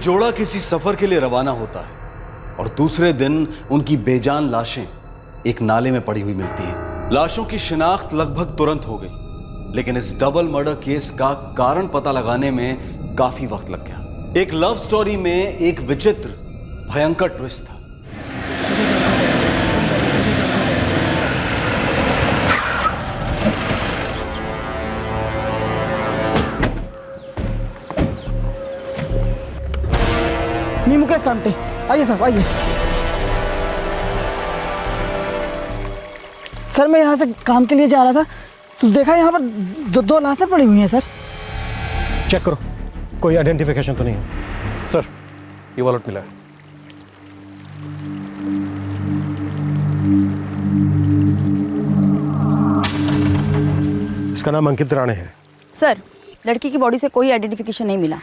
जोड़ा किसी सफर के लिए रवाना होता है और दूसरे दिन उनकी बेजान लाशें एक नाले में पड़ी हुई मिलती हैं। लाशों की शिनाख्त लगभग तुरंत हो गई, लेकिन इस डबल मर्डर केस का कारण पता लगाने में काफी वक्त लग गया। एक लव स्टोरी में एक विचित्र भयंकर ट्विस्ट था। मुकेश कामटे, आइए साहब आइए। सर मैं यहाँ से काम के लिए जा रहा था तो देखा यहाँ पर दो लाशें पड़ी हुई हैं सर। चेक करो, कोई आइडेंटिफिकेशन तो नहीं है। सर ये वॉलेट मिला है। इसका नाम अंकित राणे है। सर लड़की की बॉडी से कोई आइडेंटिफिकेशन नहीं मिला।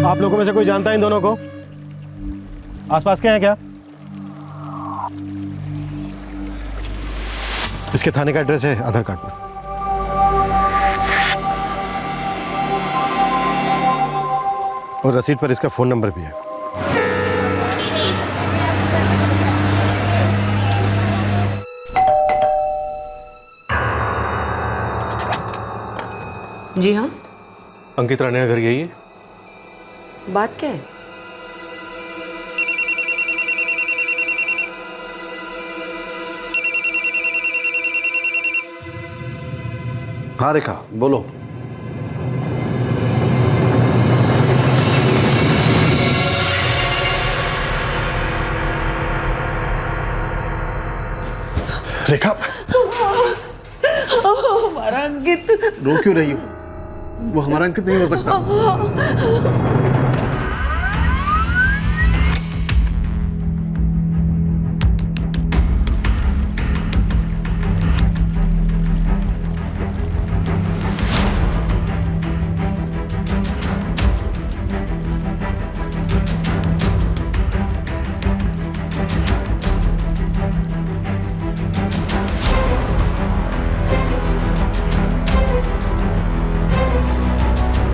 आप लोगों में से कोई जानता है इन दोनों को? आसपास के हैं क्या? इसके थाने का एड्रेस है आधार कार्ड पर। और रसीद पर इसका फोन नंबर भी है। जी हाँ। अंकित राणे का घर यही है? बात क्या है? हाँ रेखा बोलो। रेखा हमारा अंकित। रो क्यों रही हो? वो हमारा अंकित नहीं हो सकता।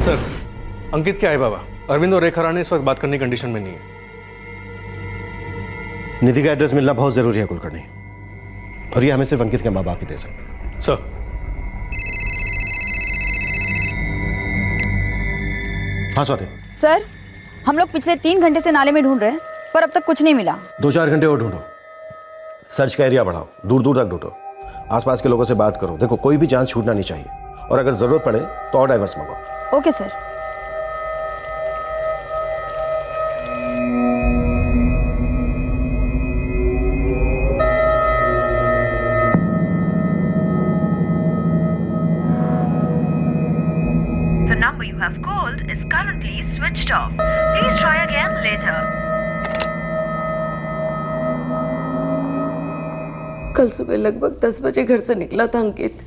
सर अंकित क्या है बाबा? अरविंद और रेखा राणे इस वक्त बात करने की कंडीशन में नहीं है। निधि का एड्रेस मिलना बहुत जरूरी है कुलकर्णी, और ये हमें सिर्फ अंकित के माँ बाप ही दे सकते हैं। सर हाँ स्वाति। सर हम लोग पिछले 3 घंटे से नाले में ढूंढ रहे हैं पर अब तक कुछ नहीं मिला। 2-4 घंटे और ढूंढो, सर्च का एरिया बढ़ाओ, दूर दूर तक ढूंढो, आसपास के लोगों से बात करो। देखो कोई भी चांस छूटना नहीं चाहिए, और अगर जरूरत पड़े तो और डाइवर्स मंगाओ। Okay sir. The number you have called is currently switched off. Please try again later. कल सुबह लगभग 10 बजे घर से निकला था अंकित।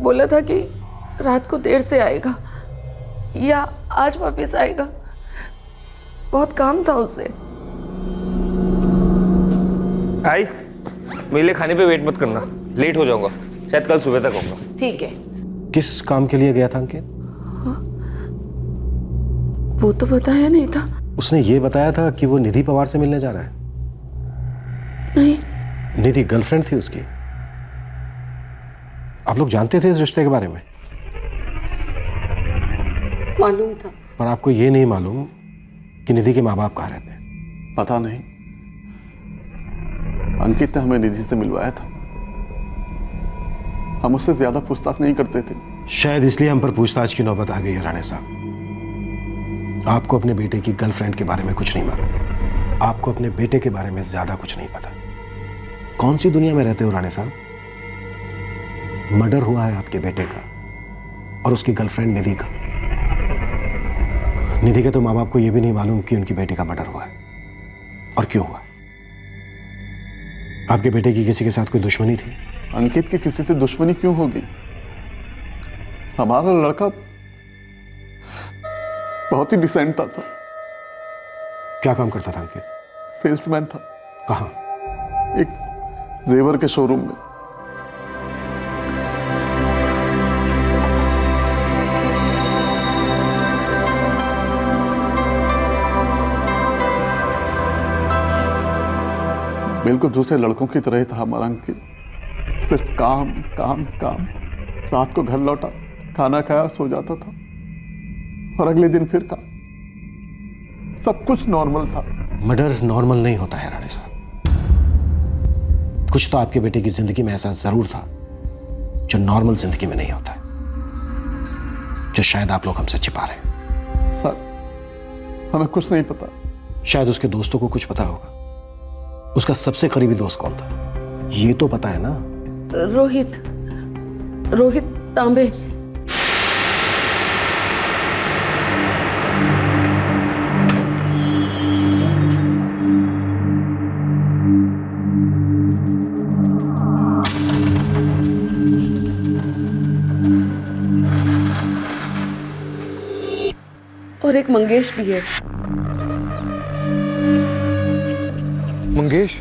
बोला था कि रात को देर से आएगा या आज वापस आएगा। बहुत काम था उसे। आई मेरे लिए खाने पे वेट मत करना, लेट हो जाऊंगा, शायद कल सुबह तक आऊंगा। ठीक है। किस काम के लिए गया था अंकित? वो तो बताया नहीं था। उसने ये बताया था कि वो निधि पवार से मिलने जा रहा है। नहीं। निधि गर्लफ्रेंड थी उसकी। आप लोग जानते थे इस रिश्ते के बारे में? मालूम था। पर आपको ये नहीं मालूम कि निधि के माँ बाप कहाँ रहते हैं? पता नहीं, अंकित ने हमें निधि से मिलवाया था। हम उससे ज्यादा पूछताछ नहीं करते थे। शायद इसलिए हम पर पूछताछ की नौबत आ गई है राणे साहब। आपको अपने बेटे की गर्लफ्रेंड के बारे में कुछ नहीं मालूम, आपको अपने बेटे के बारे में ज्यादा कुछ नहीं पता। कौन सी दुनिया में रहते हो राणे साहब? मर्डर हुआ है आपके बेटे का और उसकी गर्लफ्रेंड निधि का। निधि के तो माँ बाप को यह भी नहीं मालूम कि उनकी बेटी का मर्डर हुआ है और क्यों हुआ। आपके बेटे की किसी के साथ कोई दुश्मनी थी? अंकित की किसी से दुश्मनी क्यों होगी? हमारा लड़का बहुत ही डिसेंट था। क्या काम करता था अंकित? सेल्समैन था। कहाँ? एक जेवर के शोरूम में। बिल्कुल दूसरे लड़कों की तरह ही था हमारा अंकित। सिर्फ काम काम काम। रात को घर लौटा, खाना खाया, सो जाता था और अगले दिन फिर काम। सब कुछ नॉर्मल था। मर्डर नॉर्मल नहीं होता है राणे साहब। कुछ तो आपके बेटे की जिंदगी में ऐसा जरूर था जो नॉर्मल जिंदगी में नहीं होता है, जो शायद आप लोग हमसे छिपा रहे हैं। सर, हमें कुछ नहीं पता। शायद उसके दोस्तों को कुछ पता होगा। उसका सबसे करीबी दोस्त कौन था, ये तो पता है ना? रोहित तांबे। और एक मंगेश भी है। मंगेश?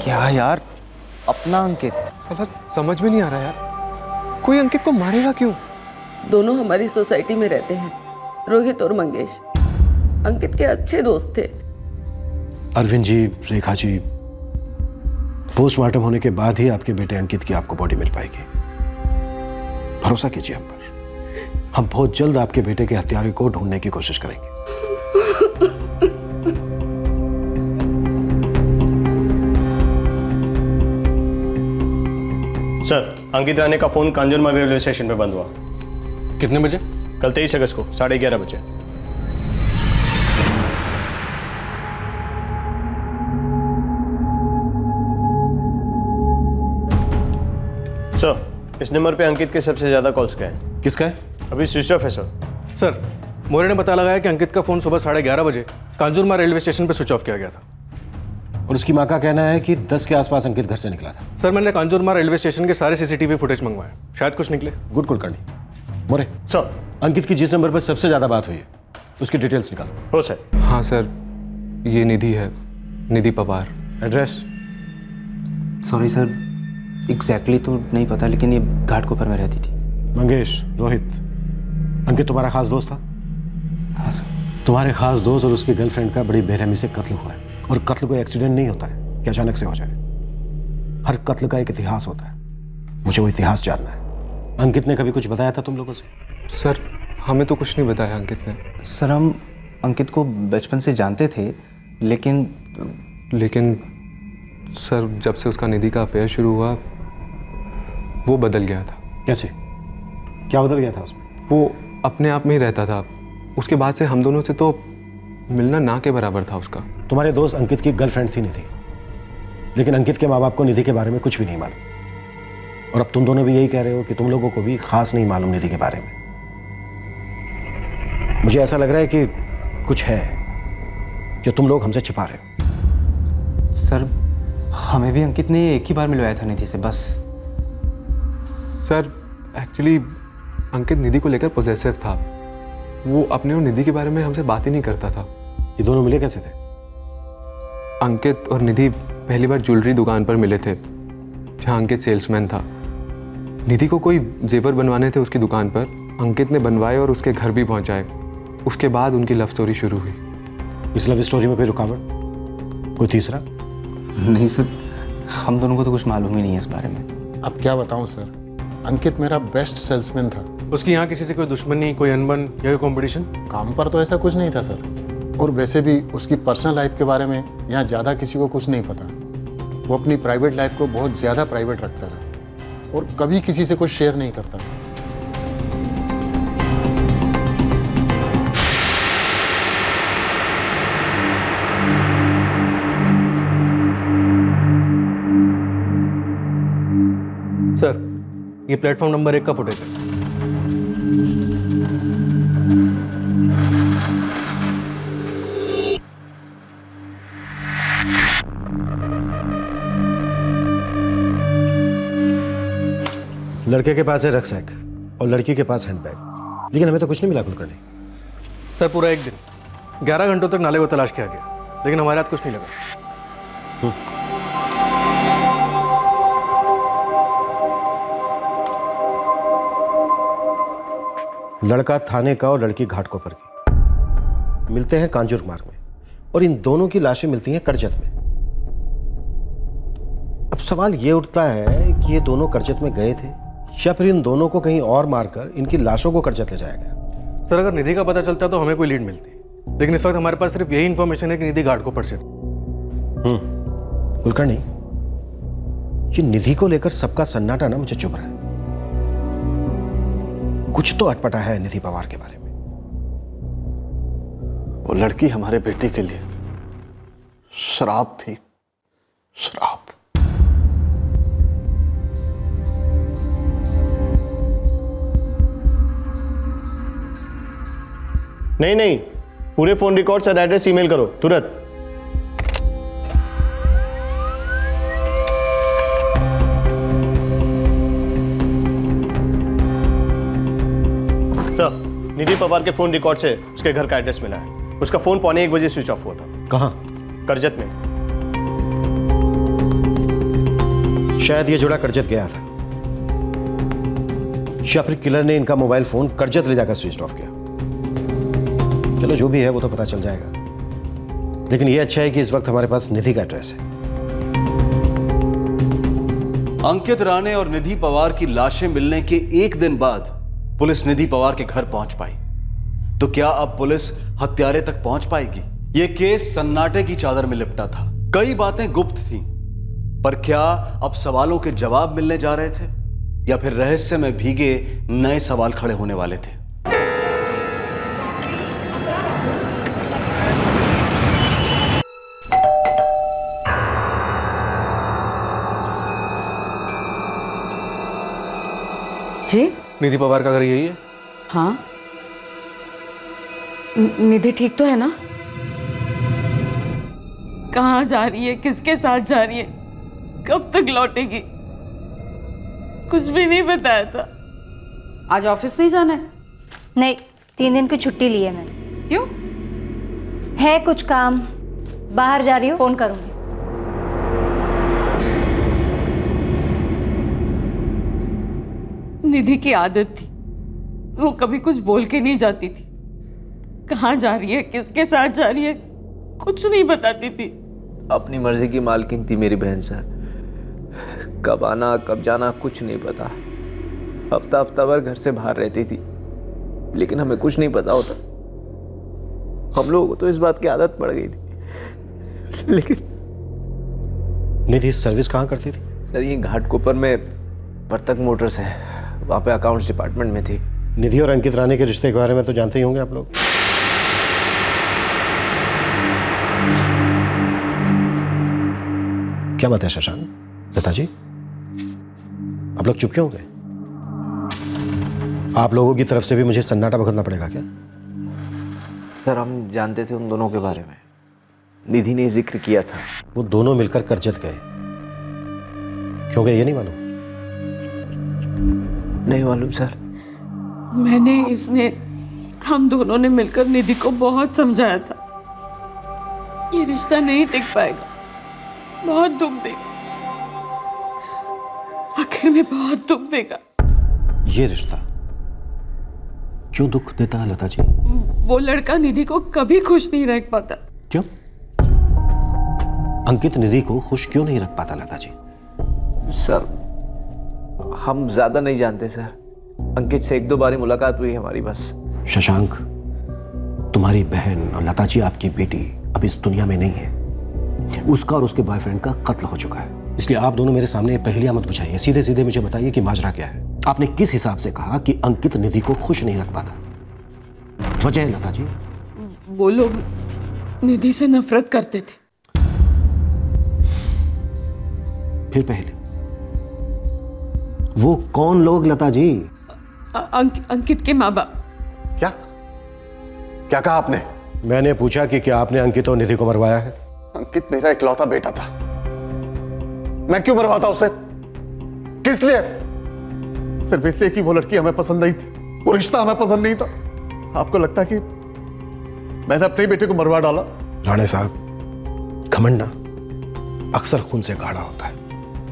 क्या यार, अपना अंकित? साला समझ में नहीं आ रहा यार, कोई अंकित को मारेगा क्यों? दोनों हमारी सोसाइटी में रहते हैं, रोहित और मंगेश। अंकित के अच्छे दोस्त थे। अरविंद जी, रेखा जी, पोस्टमार्टम होने के बाद ही आपके बेटे अंकित की आपको बॉडी मिल पाएगी। भरोसा कीजिए हम पर। हम बहुत जल्द आपके बेटे के हत्यारे को ढूंढने की कोशिश करेंगे। सर, अंकित राणे का फोन कांजूरमार्ग रेलवे स्टेशन पे बंद हुआ। कितने बजे? कल 23 अगस्त को 11:30 बजे। सर, इस नंबर पे अंकित के सबसे ज्यादा कॉल्स गए हैं। किसका है? अभी स्विच ऑफ है सर। सर, मोरे ने पता लगाया कि अंकित का फोन सुबह 11:30 बजे कांजूरमार्ग रेलवे स्टेशन पे स्विच ऑफ किया गया था। और उसकी मां का कहना है कि 10 के आसपास अंकित घर से निकला था। सर, मैंने कांजूरमार्ग रेलवे स्टेशन के सारे सीसीटीवी फुटेज मंगवाए, शायद कुछ निकले। गुड कुलकर्णी। मोरे, सर। अंकित की जिस नंबर पर सबसे ज्यादा बात हुई है उसकी डिटेल्स निकालो। हो सर। हाँ सर, ये निधि है, Nidhi Pawar. Address? Sorry sir, exactly तो नहीं पता, लेकिन ये घाटकोपर में रहती थी। मंगेश, रोहित, अंकित तुम्हारा खास दोस्त था? हाँ सर। तुम्हारे खास दोस्त और उसकी गर्लफ्रेंड का बड़ी बेरहमी से कत्ल हुआ है। और कत्ल कोई एक्सीडेंट नहीं होता है कि अचानक से हो जाए। हर कत्ल का एक इतिहास होता है। मुझे वो इतिहास जानना है। अंकित ने कभी कुछ बताया था तुम लोगों से? सर, हमें तो कुछ नहीं बताया अंकित ने। सर, हम अंकित को बचपन से जानते थे, लेकिन सर, जब से उसका निधि का अफेयर शुरू हुआ वो बदल गया था। कैसे? क्या बदल गया था उसमें? वो अपने आप में ही रहता था। उसके बाद से हम दोनों से तो मिलना ना के बराबर था उसका। तुम्हारे दोस्त अंकित की गर्लफ्रेंड थी निधि, लेकिन अंकित के माँ बाप को निधि के बारे में कुछ भी नहीं मालूम। और अब तुम दोनों भी यही कह रहे हो कि तुम लोगों को भी खास नहीं मालूम निधि के बारे में। मुझे ऐसा लग रहा है कि कुछ है जो तुम लोग हमसे छिपा रहे हो। सर, हमें भी अंकित ने एक ही बार मिलवाया था निधि से, बस। सर, एक्चुअली अंकित निधि को लेकर पॉसेसिव था। वो अपने और निधि के बारे में हमसे बात ही नहीं करता था। ये दोनों मिले कैसे थे? अंकित और निधि पहली बार ज्वेलरी दुकान पर मिले थे, जहाँ अंकित सेल्समैन था। निधि को कोई जेवर बनवाने थे उसकी दुकान पर। अंकित ने बनवाए और उसके घर भी पहुँचाए। उसके बाद उनकी लव स्टोरी शुरू हुई। इस लव स्टोरी में कोई रुकावट, कोई तीसरा? नहीं सर, हम दोनों को तो कुछ मालूम ही नहीं है इस बारे में। अब क्या बताऊं सर, अंकित मेरा बेस्ट सेल्समैन था। उसकी यहाँ किसी से कोई दुश्मनी, कोई अनबन या कोई कंपटीशन? काम पर तो ऐसा कुछ नहीं था सर। और वैसे भी उसकी पर्सनल लाइफ के बारे में यहाँ ज़्यादा किसी को कुछ नहीं पता। वो अपनी प्राइवेट लाइफ को बहुत ज़्यादा प्राइवेट रखता था और कभी किसी से कुछ शेयर नहीं करता। सर, ये प्लेटफॉर्म नंबर 1 का फुटेज है। लड़के के पास है रक्सैक और लड़की के पास हैंडबैग, लेकिन हमें तो कुछ नहीं मिला कुलकर्णी। सर, पूरा एक दिन 11 घंटों तक नाले को तलाश किया गया, लेकिन हमारे हाथ कुछ नहीं लगा। लड़का थाने का और लड़की घाटकोपर की। मिलते हैं कांजूर मार्ग में। और इन दोनों की लाशें मिलती हैं करजत में। अब सवाल ये उठता है कि ये दोनों करजत में गए थे या फिर इन दोनों को कहीं और मारकर इनकी लाशों को करजत ले जाया गया। सर अगर निधि का पता चलता तो हमें कोई लीड मिलती, लेकिन इस वक्त हमारे पास सिर्फ यही इंफॉर्मेशन है कि निधि घाट को पर से। कुलकर्णी, ये निधि को लेकर सबका सन्नाटा ना मुझे चुभ रहा है। कुछ तो अटपटा है निधि पवार के बारे में। वो लड़की हमारे बेटे के लिए श्राप थी, श्राप। नहीं नहीं, पूरे फोन रिकॉर्ड्स और एड्रेस ईमेल करो तुरंत। सर, निधि पवार के फोन रिकॉर्ड से उसके घर का एड्रेस मिला है। उसका फोन 1:15 स्विच ऑफ हुआ था। कहाँ? करजत में। शायद ये जोड़ा करजत गया था या फिर किलर ने इनका मोबाइल फोन करजत ले जाकर स्विच ऑफ किया। चलो जो भी है वो तो पता चल जाएगा, लेकिन ये अच्छा है कि इस वक्त हमारे पास निधि का एड्रेस है। अंकित राणे और निधि पवार की लाशें मिलने के एक दिन बाद पुलिस निधि पवार के घर पहुंच पाई, तो क्या अब पुलिस हत्यारे तक पहुंच पाएगी? यह केस सन्नाटे की चादर में लिपटा था। कई बातें गुप्त थीं, पर क्या अब सवालों के जवाब मिलने जा रहे थे या फिर रहस्य में भीगे नए सवाल खड़े होने वाले थे? जी? निधि पवार का घर यही है? हाँ। निधि ठीक तो है ना? कहाँ जा रही है, किसके साथ जा रही है, कब तक लौटेगी? कुछ भी नहीं बताया था। आज ऑफिस नहीं जाना है? नहीं, 3 दिन की छुट्टी ली है मैंने। क्यों? है कुछ काम, बाहर जा रही हूँ, फोन करूंगी। निधि की आदत थी, वो कभी कुछ बोल के नहीं जाती थी। कहाँ जा रही है, किसके साथ जा रही है, कुछ नहीं बताती थी। अपनी मर्जी की मालकिन थी मेरी बहन सर। कब आना कब जाना कुछ नहीं पता। हफ्ता हफ्ता भर घर से बाहर रहती थी, लेकिन हमें कुछ नहीं पता होता। हम लोगों को तो इस बात की आदत पड़ गई थी। लेकिन निधि सर्विस कहाँ करती थी? सर ये घाटकोपर में वर्तक मोटर्स है, वहाँ पे अकाउंट्स डिपार्टमेंट में थी। निधि और अंकित राणे के रिश्ते के बारे में तो जानते ही होंगे आप लोग। क्या बात है शशांक, लता जी, आप लोग चुप क्यों हो गए? आप लोगों की तरफ से भी मुझे सन्नाटा बखतना पड़ेगा क्या? सर हम जानते थे उन दोनों के बारे में, निधि ने जिक्र किया था। वो दोनों मिलकर करजत गए, क्यों गए ये नहीं मालूम? नहीं मालूम सर। मैंने, इसने, हम दोनों ने मिलकर निधि को बहुत समझाया था, ये रिश्ता नहीं टिक पाएगा, बहुत दुख देगा, आखिर में बहुत दुख देगा। ये रिश्ता क्यों दुख देता है लता जी? वो लड़का निधि को कभी खुश नहीं रख पाता। क्यों? अंकित निधि को खुश क्यों नहीं रख पाता लता जी? सर हम ज्यादा नहीं जानते सर, अंकित से 1-2 बार मुलाकात हुई हमारी बस। शशांक, तुम्हारी बहन और लता जी आपकी बेटी अब इस दुनिया में नहीं है। उसका और उसके बॉयफ्रेंड का कत्ल हो चुका है, इसलिए आप दोनों मेरे सामने पहेलियां मत बुझाइए, सीधे सीधे मुझे बताइए कि माजरा क्या है। आपने किस हिसाब से कहा कि अंकित निधि को खुश नहीं रख पाता? वजह है लता जी? वो लोग निधि से नफरत करते थे। फिर पहले वो कौन लोग लता जी? अंकित के माँ बाप। क्या क्या कहा आपने? मैंने पूछा कि क्या आपने अंकित और निधि को मरवाया है? अंकित मेरा इकलौता बेटा था, मैं क्यों मरवाता उसे? किस लिए? सिर्फ इसलिए कि वो लड़की हमें पसंद नहीं थी, वो रिश्ता हमें पसंद नहीं था। आपको लगता कि मैंने अपने बेटे को मरवा डाला? राणे साहब, घमंड ना अक्सर खून से गाढ़ा होता है।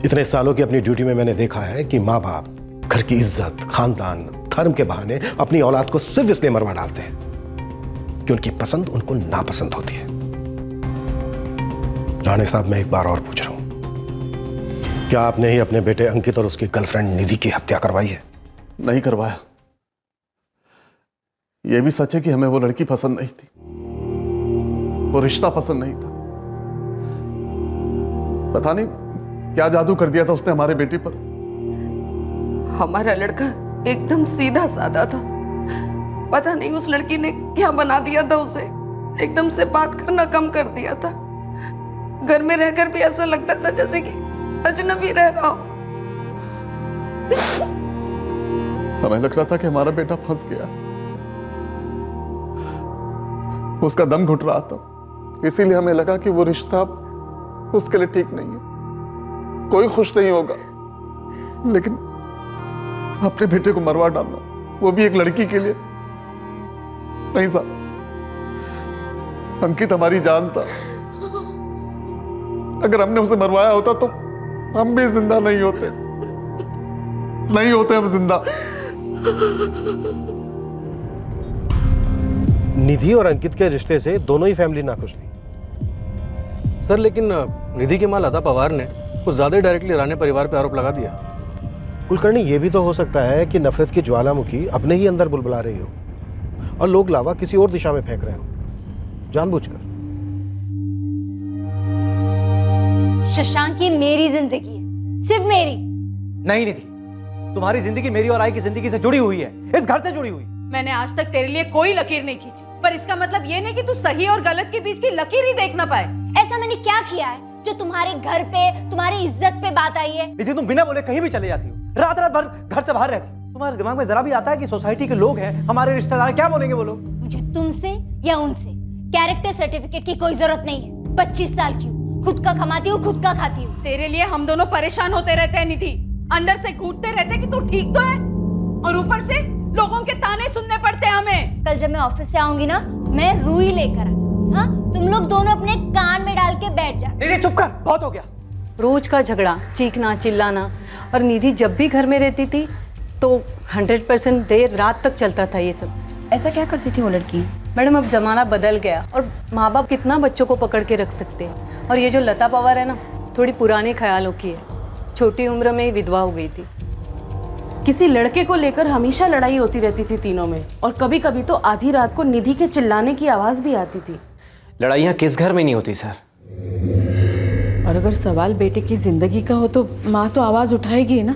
इतने सालों की अपनी ड्यूटी में मैंने देखा है कि माँ बाप घर की इज्जत, खानदान, धर्म के बहाने अपनी औलाद को सिर्फ इसलिए मरवा डालते हैं कि उनकी पसंद उनको नापसंद होती है। राणे साहब, मैं एक बार और पूछ रहा हूं, क्या आपने ही अपने बेटे अंकित और उसकी गर्लफ्रेंड निधि की हत्या करवाई है? नहीं करवाया। यह भी सच है कि हमें वो लड़की पसंद नहीं थी, वो रिश्ता पसंद नहीं था। पता नहीं क्या जादू कर दिया था उसने हमारे बेटे पर। हमारा लड़का एकदम सीधा साधा था, पता नहीं उस लड़की ने क्या बना दिया था उसे। एकदम से बात करना कम कर दिया था। घर में रहकर भी ऐसा लगता था जैसे कि अजनबी रह रहा हो। हमें लग रहा था कि हमारा बेटा फंस गया, उसका दम घुट रहा था। इसीलिए हमें लगा कि वो रिश्ता उसके लिए ठीक नहीं है, कोई खुश नहीं होगा। लेकिन अपने बेटे को मरवा डालना, वो भी एक लड़की के लिए। नहीं साहब, अंकित हमारी जान था। अगर हमने उसे मरवाया होता तो हम भी जिंदा नहीं होते हम जिंदा। निधि और अंकित के रिश्ते से दोनों ही फैमिली नाखुश थी सर, लेकिन निधि की मां लता पवार ने कुछ ज्यादा डायरेक्टली राणे परिवार पे आरोप लगा दिया। कुलकर्णी, ये भी तो हो सकता है कि नफरत की ज्वालामुखी अपने ही अंदर बुलबुला रही हो और लोग लावा किसी और दिशा में फेंक रहे हो, जानबूझकर। शशांक, ये मेरी जिंदगी है, सिर्फ मेरी। नहीं निधि, तुम्हारी जिंदगी मेरी और आई की जिंदगी से जुड़ी हुई है, इस घर से जुड़ी हुई। मैंने आज तक तेरे लिए कोई लकीर नहीं खींची, पर इसका मतलब ये नहीं कि तू सही और गलत के बीच की लकीर ही देख ना पाए। ऐसा मैंने क्या किया है जो तुम्हारे घर पे, तुम्हारी इज्जत पे बात आई है? निधि, तुम बिना बोले कहीं भी चले जाती हो, रात रात भर घर से बाहर रहती हो। तुम्हारे दिमाग में जरा भी आता है कि सोसाइटी के लोग हैं, हमारे रिश्तेदार, क्या बोलेंगे वो लोग? मुझे तुमसे या उनसे कैरेक्टर सर्टिफिकेट की कोई जरूरत नहीं है। 25 साल की हूँ, खुद का कमाती हूँ, खुद का खाती हूँ। तेरे लिए हम दोनों परेशान होते रहते हैं निधि, अंदर से घूटते रहते कि तू ठीक तो है, और ऊपर से लोगों के ताने सुनने पड़ते हैं हमें। कल जब मैं ऑफिस से आऊंगी ना, मैं रुई लेकर आ जाऊंगी। हाँ, तुम लोग दोनों अपने कान में डाल के बैठ जाओ। निधि चुप कर, बहुत हो गया। रोज का झगड़ा, चीखना चिल्लाना, और निधि जब भी घर में रहती थी तो 100% देर रात तक चलता था ये सब। ऐसा क्या करती थी वो लड़की? मैडम, अब जमाना बदल गया और माँ बाप कितना बच्चों को पकड़ के रख सकते हैं। और ये जो लता पवार है ना, थोड़ी पुराने ख्यालों की है, छोटी उम्र में ही विधवा हो गई थी। किसी लड़के को लेकर हमेशा लड़ाई होती रहती थी तीनों में, और कभी कभी तो आधी रात को निधि के चिल्लाने की आवाज भी आती थी। लड़ाइयाँ किस घर में नहीं होती सर? और अगर सवाल बेटे की जिंदगी का हो तो माँ तो आवाज उठाएगी ना।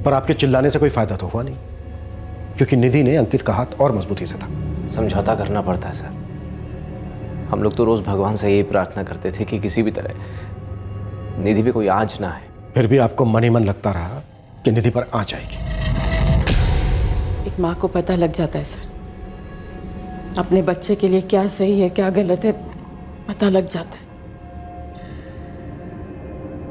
पर आपके चिल्लाने से कोई फायदा तो हुआ नहीं, क्योंकि निधि ने अंकित का हाथ और मजबूती से था। समझौता करना पड़ता है सर। हम लोग तो रोज भगवान से यही प्रार्थना करते थे कि किसी भी तरह निधि पे कोई आंच ना आए। फिर भी आपको मन ही मन लगता रहा कि निधि पर आंच आएगी। एक माँ को पता लग जाता है सर, अपने बच्चे के लिए क्या सही है क्या गलत है पता लग जाता है।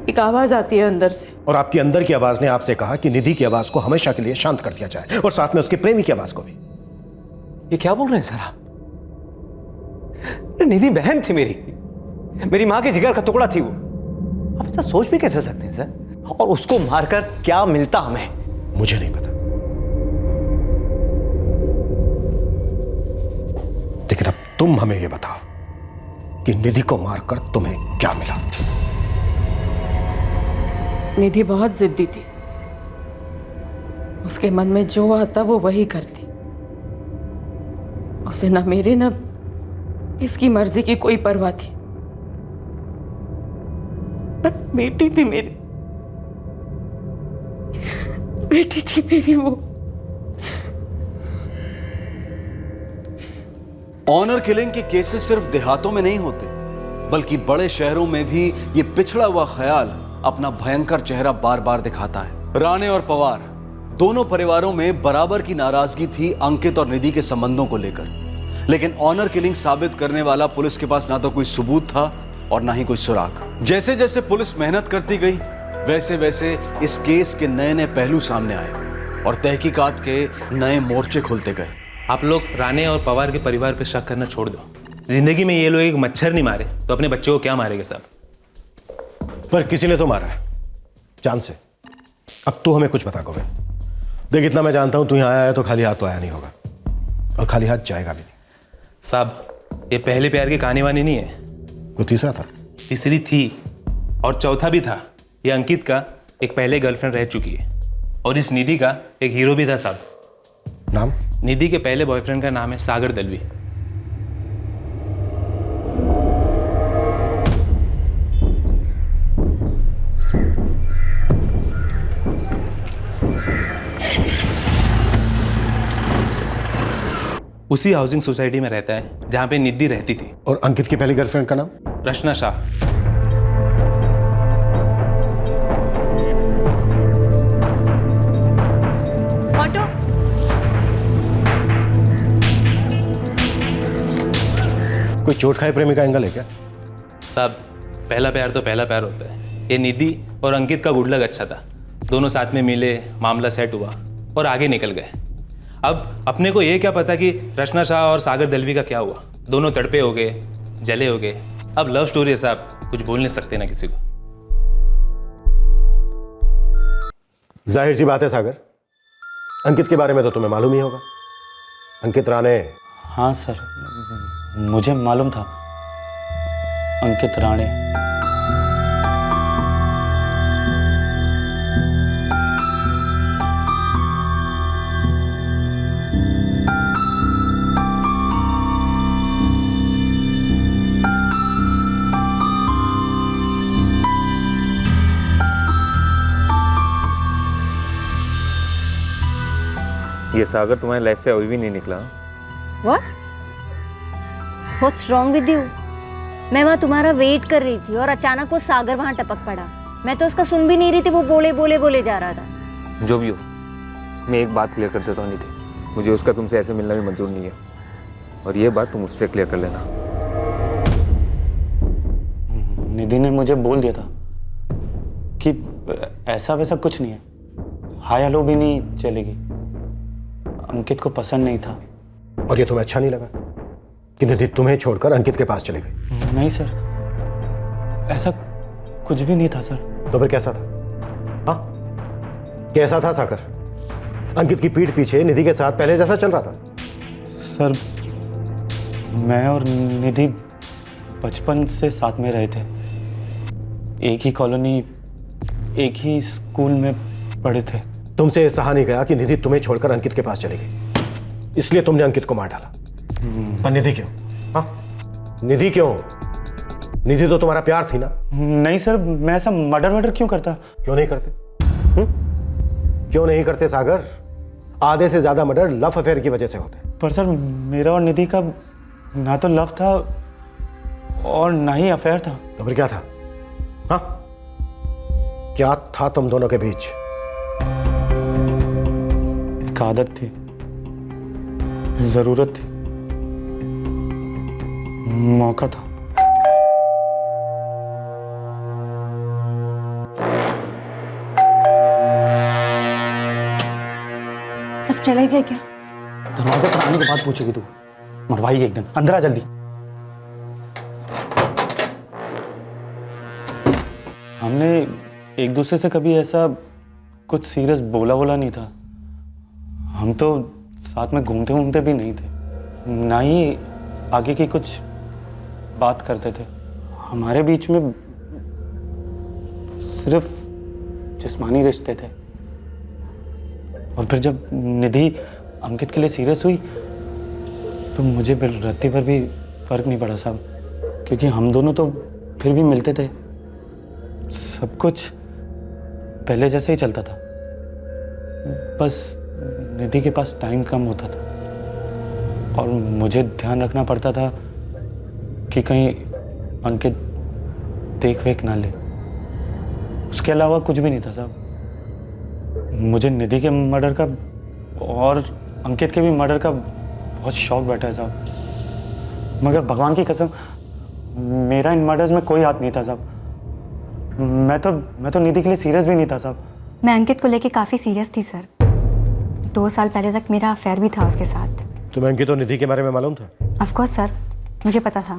एक आवाज आती है अंदर से, और आपकी अंदर की आवाज ने आपसे कहा कि निधि की आवाज को हमेशा के लिए शांत कर दिया जाए, और साथ में उसके प्रेमी की आवाज को भी। ये क्या बोल रहे हैं सर आप? निधि बहन थी मेरी मां के जिगर का टुकड़ा थी वो। आप ऐसा सोच भी कैसे सकते हैं सर? और उसको मारकर क्या मिलता हमें? मुझे नहीं पता, लेकिन अब तुम हमें यह बताओ कि निधि को मारकर तुम्हें क्या मिला? निधि बहुत जिद्दी थी, उसके मन में जो आता वो वही करती। उसे ना मेरे ना इसकी मर्जी की कोई परवाह थी। पर बेटी थी मेरी, बेटी थी मेरी वो। ऑनर किलिंग के केसेस सिर्फ देहातों में नहीं होते, बल्कि बड़े शहरों में भी ये पिछड़ा हुआ ख्याल अपना भयंकर चेहरा बार बार दिखाता है। राणे और पवार दोनों परिवारों में बराबर की नाराजगी थी अंकित और निधि के संबंधों को लेकर, लेकिन ऑनर किलिंग साबित करने वाला पुलिस के पास ना तो कोई सबूत था और ना ही कोई सुराग। जैसे जैसे पुलिस मेहनत करती गई, वैसे वैसे इस केस के नए नए पहलू सामने आए और तहकीकात के नए मोर्चे खुलते गए। आप लोग राणे और पवार के परिवार पे शक करना छोड़ दो। जिंदगी में ये लोग एक मच्छर नहीं मारे तो अपने बच्चे को क्या मारेंगे साहब? पर किसी ने तो मारा है, जान से। अब तू हमें कुछ बता गोविंद। देख, इतना मैं जानता हूं, तू यहाँ आया है तो खाली हाथ तो आया नहीं होगा, और खाली हाथ जाएगा भी नहीं। साहब, ये पहले प्यार की कहानी वानी नहीं है। वो तीसरा था। तीसरी थी और चौथा भी था। ये अंकित का एक पहले गर्लफ्रेंड रह चुकी है और इस निधि का एक हीरो भी था साहब। नाम? निधि के पहले बॉयफ्रेंड का नाम है सागर दलवी। उसी हाउसिंग सोसाइटी में रहता है जहां पे निधि रहती थी। और अंकित की पहली गर्लफ्रेंड का नाम? रचना शाह। ऑटो। कोई चोट खाए प्रेमी का एंगल है क्या? साहब, पहला प्यार तो पहला प्यार होता है। ये निधि और अंकित का गुड लक अच्छा था, दोनों साथ में मिले, मामला सेट हुआ और आगे निकल गए। अब अपने को ये क्या पता कि रचना शाह और सागर दलवी का क्या हुआ। दोनों तड़पे हो गए, जले हो गए। अब लव स्टोरी है साहब, कुछ बोल नहीं सकते ना किसी को। जाहिर सी बात है सागर, अंकित के बारे में तो तुम्हें मालूम ही होगा। अंकित राणे। हाँ सर, मुझे मालूम था अंकित राणे। ये सागर तुम्हारी लाइफ से अभी भी नहीं निकला। What? What's wrong with you? मैं वहाँ तुम्हारा वेट कर रही थी और अचानक वो सागर वहाँ टपक पड़ा। मैं तो उसका सुन भी नहीं रही थी, वो बोले जा रहा था। जो भी हो, मैं एक बात क्लियर कर देता हूँ निधि, मुझे उसका तुमसे ऐसे मिलना भी मंजूर नहीं है और ये बात तुम उससे क्लियर कर लेना। निधि ने मुझे बोल दिया था कि ऐसा वैसा कुछ नहीं है, हाय हेलो भी नहीं चलेगी। अंकित को पसंद नहीं था। और ये तुम्हें अच्छा नहीं लगा कि निधि तुम्हें छोड़कर अंकित के पास चले गई? नहीं सर, ऐसा कुछ भी नहीं था सर। तो फिर कैसा था? हाँ, कैसा था सागर? अंकित की पीठ पीछे निधि के साथ पहले जैसा चल रहा था? सर, मैं और निधि बचपन से साथ में रहे थे, एक ही कॉलोनी, एक ही स्कूल में पढ़े थे। तुमसे सहा नहीं गया कि निधि तुम्हें छोड़कर अंकित के पास चली गई, इसलिए तुमने अंकित को मार डाला। पर निधि क्यों? हाँ, निधि क्यों? निधि तो तुम्हारा प्यार थी ना? नहीं सर, मैं ऐसा मर्डर क्यों करता? क्यों नहीं करते? क्यों नहीं करते सागर? आधे से ज्यादा मर्डर लव अफेयर की वजह से होते। पर सर, मेरा और निधि का ना तो लव था और ना ही अफेयर था। तो फिर क्या था? हाँ, क्या था तुम दोनों के बीच? एक आदत थी, जरूरत थी, मौका था। सब चले गए क्या? दरवाजे पर आने के बाद पूछेगी तू, मरवाई एक दिन। अंदर आ जल्दी। हमने एक दूसरे से कभी ऐसा कुछ सीरियस बोला नहीं था। हम तो साथ में घूमते भी नहीं थे, ना ही आगे की कुछ बात करते थे। हमारे बीच में सिर्फ जिस्मानी रिश्ते थे। और फिर जब निधि अंकित के लिए सीरियस हुई तो मुझे रत्ती पर भी फर्क नहीं पड़ा साहब, क्योंकि हम दोनों तो फिर भी मिलते थे। सब कुछ पहले जैसे ही चलता था, बस निधि के पास टाइम कम होता था और मुझे ध्यान रखना पड़ता था कि कहीं अंकित देख वेख ना ले। उसके अलावा कुछ भी नहीं था साहब। मुझे निधि के मर्डर का और अंकित के भी मर्डर का बहुत शौक बैठा है साहब, मगर भगवान की कसम मेरा इन मर्डर्स में कोई हाथ नहीं था साहब। मैं तो निधि के लिए सीरियस भी नहीं था साहब। मैं अंकित को लेके काफ़ी सीरियस थी सर। 2 साल पहले तक मेरा अफेयर भी था उसके साथ। तुम्हें अंकित और निधि के बारे में मालूम था? ऑफ कोर्स सर, मुझे पता था।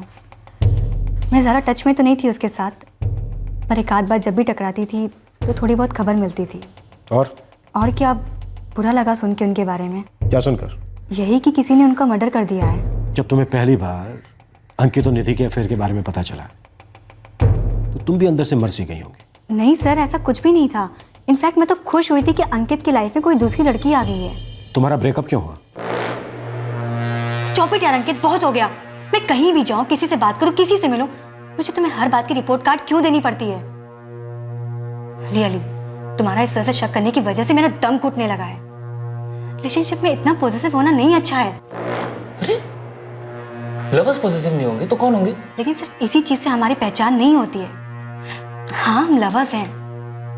मैं ज़्यादा टच में तो नहीं थी उसके साथ, पर एक आध बार जब भी टकराती थी तो थोड़ी बहुत खबर मिलती थी। और क्या बुरा लगा सुन के उनके बारे में। क्या सुनकर? यही कि किसी ने उनका मर्डर कर दिया है। जब तुम्हें पहली बार अंकित और निधि के अफेयर के बारे में पता चला तुम भी अंदर से मर सी गई होंगी। नहीं सर, ऐसा कुछ भी नहीं था। इनफैक्ट मैं तो खुश हुई थी कि अंकित की लाइफ में कोई दूसरी लड़की आ गई है। तुम्हारा ब्रेकअप क्यों हुआ? स्टॉप इट यार अंकित, बहुत हो गया। मैं कहीं भी जाऊं, किसी से बात करूं, किसी से मिलूं, मुझे तुम्हें हर बात की रिपोर्ट कार्ड क्यों देनी पड़ती है? रियली तुम्हारा इस तरह से शक करने की वजह से मेरा दम घुटने लगा है। रिलेशनशिप में इतना पॉजिटिव होना नहीं अच्छा है। अरे लवर्स पॉजिटिव नहीं होंगे तो कौन होंगे? लेकिन सिर्फ इसी चीज से हमारी पहचान नहीं होती है। हाँ हम लवर्स हैं,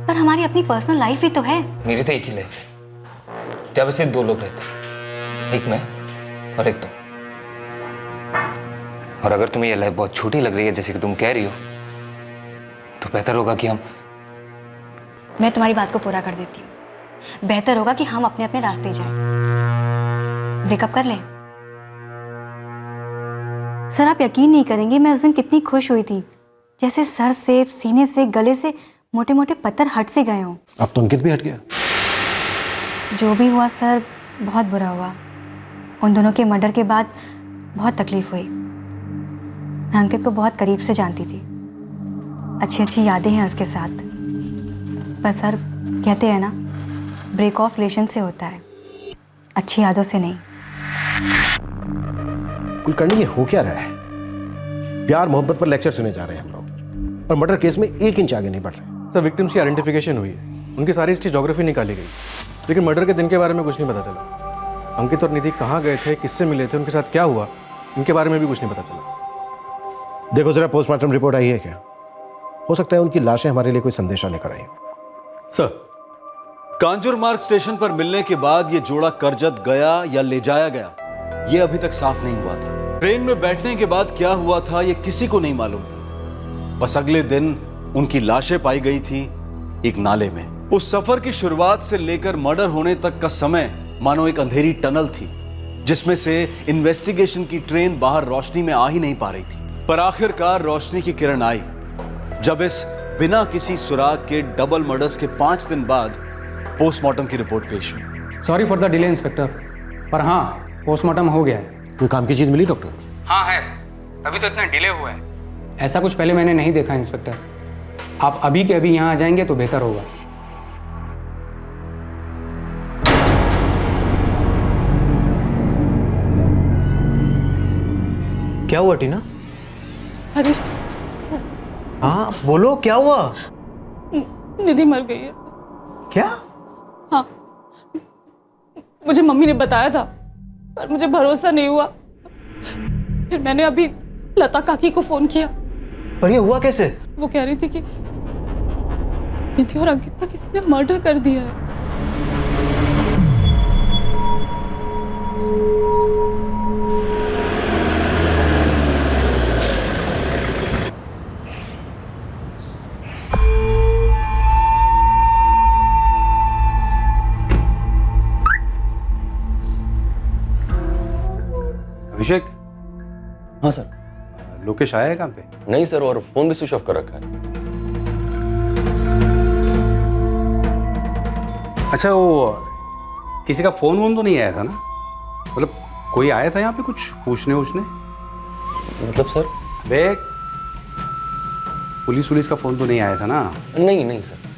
पर हमारी अपनी पर्सनल लाइफ भी तो है। मेरी तो एक ही लाइफ है, जब से 2 लोग रहते हैं, एक मैं और एक तुम। और अगर तुम्हें ये लाइफ बहुत छोटी लग रही है जैसे कि तुम कह रही हो, तो बेहतर होगा कि मैं तुम्हारी बात को पूरा कर देती हूँ। बेहतर होगा कि हम अपने अपने रास्ते जाएं। ब्रेकअप कर लें। सर आप यकीन नहीं करेंगे मैं उस दिन कितनी खुश हुई थी, जैसे सर से, सीने से, गले से मोटे मोटे पत्थर हट से गए हों। अब तो अंकित भी हट गया। जो भी हुआ सर, बहुत बुरा हुआ। उन दोनों के मर्डर के बाद बहुत तकलीफ हुई। मैं अंकित को बहुत करीब से जानती थी, अच्छी अच्छी यादें हैं उसके साथ। पर सर कहते हैं ना, ब्रेक ऑफ रिलेशन से होता है, अच्छी यादों से नहीं। कुलकर्णी ये हो क्या रहा है? प्यार मोहब्बत पर लेक्चर सुने जा रहे हैं हम लोग, और मर्डर केस में 1 इंच आगे नहीं बढ़ रहे। सर विक्टिम्स की आइडेंटिफिकेशन हुई है, उनकी सारी हिस्ट्री ज्योग्राफी निकाली गई, लेकिन मर्डर के दिन के बारे में कुछ नहीं पता चला। अंकित और निधि कहाँ गए थे, किससे मिले थे, उनके साथ क्या हुआ, इनके बारे में भी कुछ नहीं पता चला। देखो जरा पोस्टमार्टम रिपोर्ट आई है क्या? हो सकता है उनकी लाशें हमारे लिए कोई संदेशा लेकर आई। सर, कांजूर मार्ग स्टेशन पर मिलने के बाद ये जोड़ा करजत गया या ले जाया गया, ये अभी तक साफ नहीं हुआ था। ट्रेन में बैठने के बाद क्या हुआ था ये किसी को नहीं मालूम था। बस अगले दिन उनकी लाशें पाई गई थी एक नाले में। उस सफर की शुरुआत से लेकर मर्डर होने तक का समय मानो एक अंधेरी टनल थी, जिसमें से इन्वेस्टिगेशन की ट्रेन बाहर रोशनी में आ ही नहीं पा रही थी। पर आखिरकार रोशनी की किरण आई जब इस बिना किसी सुराग के डबल मर्डर्स के 5 दिन बाद पोस्टमार्टम की रिपोर्ट पेश हुई। Sorry for the delay inspector, पर हाँ पोस्टमार्टम हो गया है। कोई काम की चीज मिली डॉक्टर? हाँ है, अभी तो इतना डिले हुआ है। ऐसा कुछ पहले मैंने नहीं देखा इंस्पेक्टर। आप अभी के अभी यहाँ आ जाएंगे तो बेहतर होगा। क्या हुआ टीना? हरीश, हाँ बोलो क्या हुआ? निधि मर गई है। क्या? हाँ, मुझे मम्मी ने बताया था, पर मुझे भरोसा नहीं हुआ। फिर मैंने अभी लता काकी को फोन किया। पर ये हुआ कैसे? वो कह रही थी कि निधि और अंकित का किसी ने मर्डर कर दिया है। अभिषेक। हाँ सर। लोकेश आया है काम पे? नहीं सर, और फोन भी स्विच ऑफ कर रखा है। अच्छा, वो किसी का फोन वोन तो नहीं आया था ना? मतलब कोई आया था यहाँ पे कुछ पूछने वूछने? मतलब सर? अबे पुलिस का फोन तो नहीं आया था ना? नहीं नहीं सर।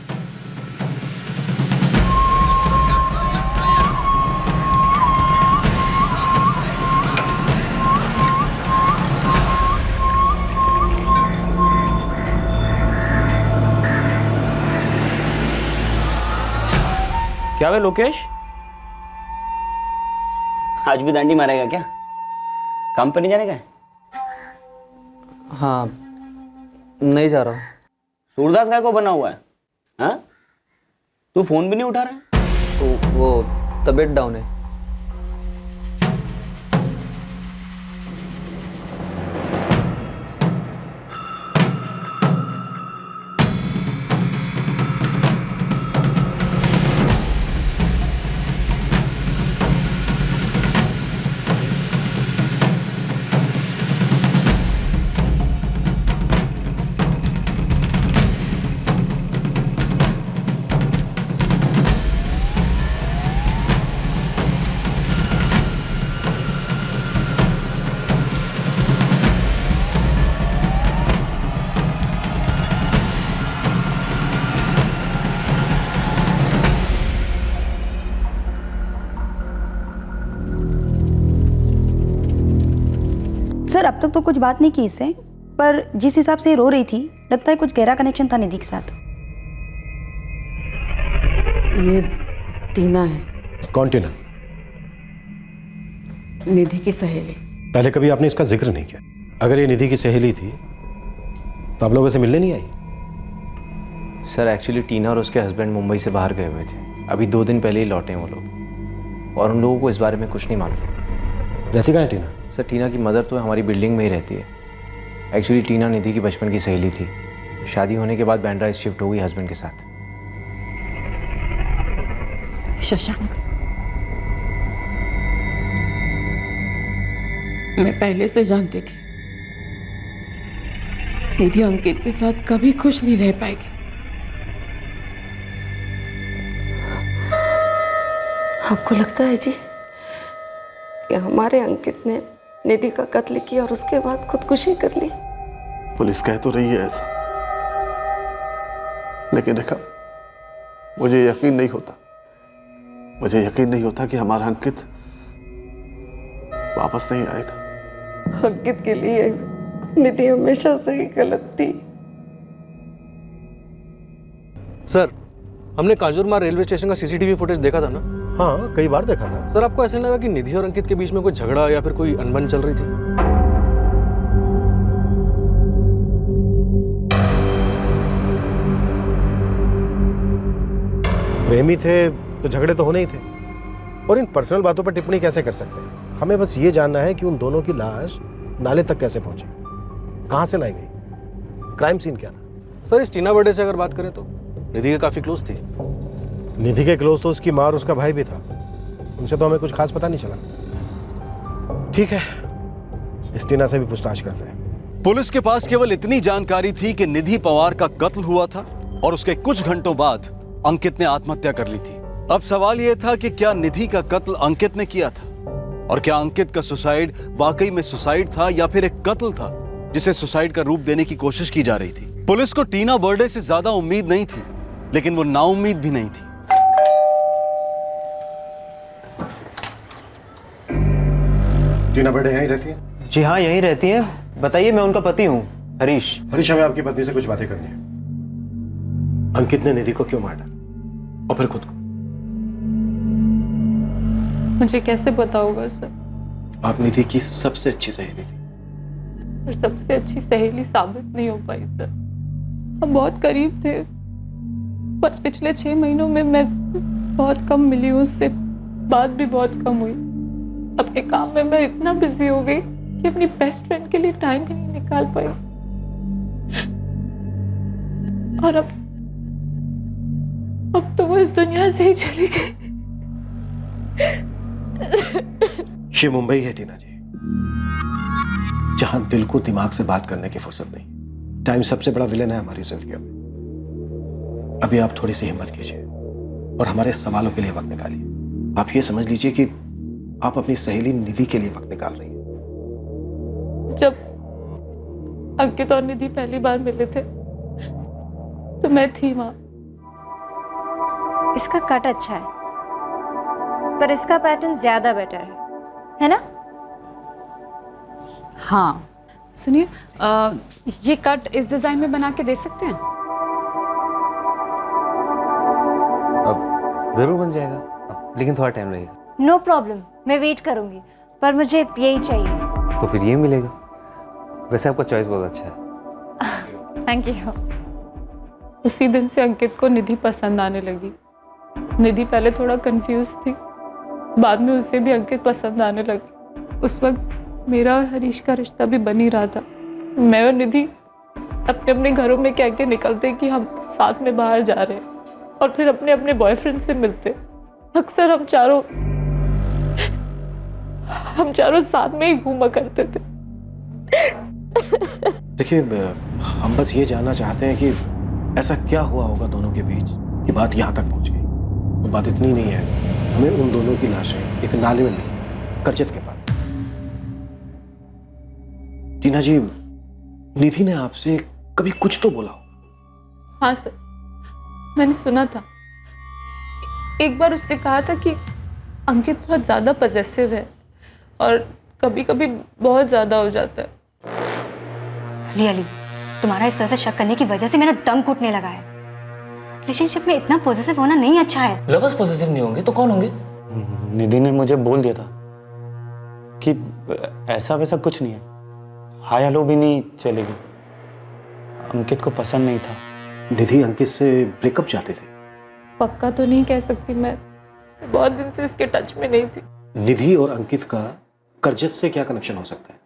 क्या वे लोकेश, आज भी दांडी मारेगा क्या? काम पर नहीं जाने का है? हाँ नहीं जा रहा। सूरदास का को बना हुआ है? हाँ, तू फोन भी नहीं उठा रहा है? तो वो तबीयत डाउन है। अब तक तो कुछ बात नहीं की इससे, पर जिस हिसाब से रो रही थी लगता है कुछ गहरा कनेक्शन था निधि के साथ। ये टीना है। कौन टीना? निधि की सहेली। पहले कभी आपने इसका जिक्र नहीं किया। अगर ये निधि की सहेली थी तो आप लोगों से मिलने नहीं आई? सर एक्चुअली टीना और उसके हस्बैंड मुंबई से बाहर गए हुए थे, अभी 2 दिन पहले ही लौटे हैं वो लोग, और उन लोगों को इस बारे में कुछ नहीं मालूम। रहती कहाँ है टीना? सर टीना की मदर तो हमारी बिल्डिंग में ही रहती है। एक्चुअली टीना निधि की बचपन की सहेली थी, शादी होने के बाद बैंड्रा शिफ्ट हो गई हस्बैंड के साथ। शशांक, मैं पहले से जानती थी निधि अंकित के साथ कभी खुश नहीं रह पाएगी। आपको लगता है जी कि हमारे अंकित ने निधि का कत्ल किया और उसके बाद खुदकुशी कर ली? पुलिस कह तो रही है ऐसा, लेकिन रेखा मुझे यकीन नहीं होता। मुझे यकीन नहीं होता कि हमारा अंकित वापस नहीं आएगा। अंकित के लिए निधि हमेशा से ही गलत थी। सर, हमने कांजूरमार्ग रेलवे स्टेशन का सीसीटीवी फुटेज देखा था ना? हाँ, कई बार देखा था। सर, आपको ऐसा लगा कि निधि और अंकित के बीच में कोई झगड़ा या फिर कोई अनबन चल रही थी? प्रेमी थे तो झगड़े तो होने ही थे, और इन पर्सनल बातों पर टिप्पणी कैसे कर सकते हैं? हमें बस ये जानना है कि उन दोनों की लाश नाले तक कैसे पहुंची, कहां से लाई गई, क्राइम सीन क्या था? सर, इस टीना बर्थडे से अगर बात करें तो निधि के काफी क्लोज थी। निधि के क्लोज तो उसकी माँ और उसका भाई भी था, उनसे तो हमें कुछ खास पता नहीं चला। ठीक है, इस टीना से भी पूछताछ करते हैं। पुलिस के पास केवल इतनी जानकारी थी कि निधि पवार का कत्ल हुआ था और उसके कुछ घंटों बाद अंकित ने आत्महत्या कर ली थी। अब सवाल यह था कि क्या निधि का कत्ल अंकित ने किया था, और क्या अंकित का सुसाइड वाकई में सुसाइड था या फिर एक कत्ल था जिसे सुसाइड का रूप देने की कोशिश की जा रही थी। पुलिस को टीना बर्थडे से ज्यादा उम्मीद नहीं थी, लेकिन वो नाउम्मीद भी नहीं थी। टीना बर्थडे यहीं रहती है? जी हाँ, यहीं रहती है। बताइए, मैं उनका पति हूँ, हरीश। हरीश, हमें आपकी पत्नी से कुछ बातें करनी है। अंकित ने निधि को क्यों मार डाला और फिर खुद को? मुझे कैसे पता होगा सर? आप निधि की सबसे अच्छी सहेली थी। पर सबसे अच्छी सहेली साबित नहीं हो पाई सर। हम बहुत करीब थे, बस पिछले 6 महीनों में मैं बहुत कम मिली हूँ उससे, बात भी बहुत कम हुई। अपने काम में मैं इतना बिजी हो गई कि अपनी बेस्ट फ्रेंड के लिए टाइम ही नहीं निकाल पाई। और अब तो वो इस दुनिया से ही चली गई। ये मुंबई है टीना जी, जहां दिल को दिमाग से बात करने की फुर्सत नहीं। टाइम सबसे बड़ा विलेन है हमारी जिंदगी में। अभी आप थोड़ी सी हिम्मत कीजिए और हमारे सवालों के लिए वक्त निकालिए। आप ये समझ लीजिए कि आप अपनी सहेली निधि के लिए वक्त निकाल रही हैं। जब अंकित और निधि पहली बार मिले थे तो मैं थी वहां। इसका कट अच्छा है, पर इसका पैटर्न ज्यादा बेटर है ना? हाँ, सुनिए, ये कट इस डिजाइन में बना के दे सकते हैं? अब जरूर बन जाएगा, लेकिन थोड़ा टाइम लगेगा। नो प्रॉब्लम, मैं वेट करूंगी, पर मुझे यही चाहिए। तो फिर ये मिलेगा। वैसे आपका चॉइस बहुत अच्छा है। Thank you. उसी दिन से अंकित को निधि पसंद आने लगी। निधि पहले थोड़ा कंफ्यूज थी, बाद में उसे भी अंकित पसंद आने लगी। उस वक्त मेरा और हरीश का रिश्ता भी बन ही रहा था। मैं और निधि अपने अपने घरों में कह के निकलते कि हम साथ में बाहर जा रहे हैं, और फिर अपने अपने बॉयफ्रेंड से मिलते। अक्सर हम चारों साथ में ही घूमा करते थे। देखिए, हम बस ये जानना चाहते हैं कि ऐसा क्या हुआ होगा दोनों के बीच कि बात यहाँ तक पहुँच गई। वो बात इतनी नहीं है, हमें उन दोनों की लाशें एक नाले में मिली, करचत के पास। टीना जी, निधि ने आपसे कभी कुछ तो बोला होगा? हाँ सर, मैंने सुना था। एक बार उसने कहा था कि अंकित बहुत ज़्यादा पॉजेसिव है और कभी कभी बहुत ज़्यादा हो जाता है। रियली तुम्हारा इस तरह से शक करने की वजह से मेरा दम घुटने लगा है। रिलेशनशिप में इतना पॉजिटिव होना नहीं अच्छा है। लवर्स पॉजिटिव नहीं होंगे तो कौन होंगे? निधि ने मुझे बोल दिया था कि ऐसा वैसा कुछ नहीं है, हाय हेलो भी नहीं चलेगी। अंकित को पसंद नहीं था। निधि अंकित से ब्रेकअप चाहते थे? पक्का तो नहीं कह सकती, मैं बहुत दिन से उसके टच में नहीं थी। निधि और अंकित का करजत से क्या कनेक्शन हो सकता है?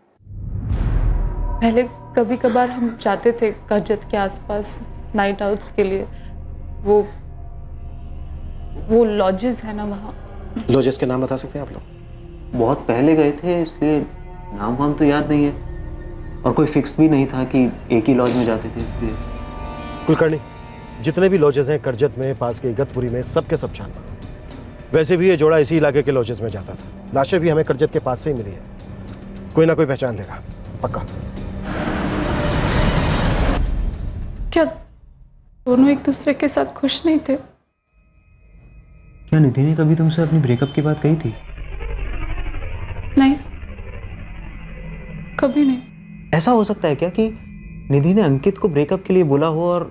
पहले कभी कभार हम जाते थे करजत के आसपास नाइट आउट्स के लिए। वो लॉजेस है ना वहाँ। लॉजेस के नाम बता सकते हैं आप लोग? बहुत पहले गए थे इसलिए नाम वाम तो याद नहीं है, और कोई फिक्स भी नहीं था कि एक ही लॉज में जाते थे इसलिए। कुलकर्णी, जितने भी लॉजेस हैं करजत में, पास के इगतपुरी में, सबके सब छानना। वैसे भी ये जोड़ा इसी इलाके के लॉजेस में जाता था। लाशें भी हमें करजत के पास से ही मिली है। कोई ना कोई पहचान लेगा पक्का। क्या दोनों एक दूसरे के साथ खुश नहीं थे? क्या निधि ने कभी तुमसे अपनी ब्रेकअप की बात कही थी? नहीं, कभी नहीं। ऐसा हो सकता है क्या कि निधि ने अंकित को ब्रेकअप के लिए बोला हो और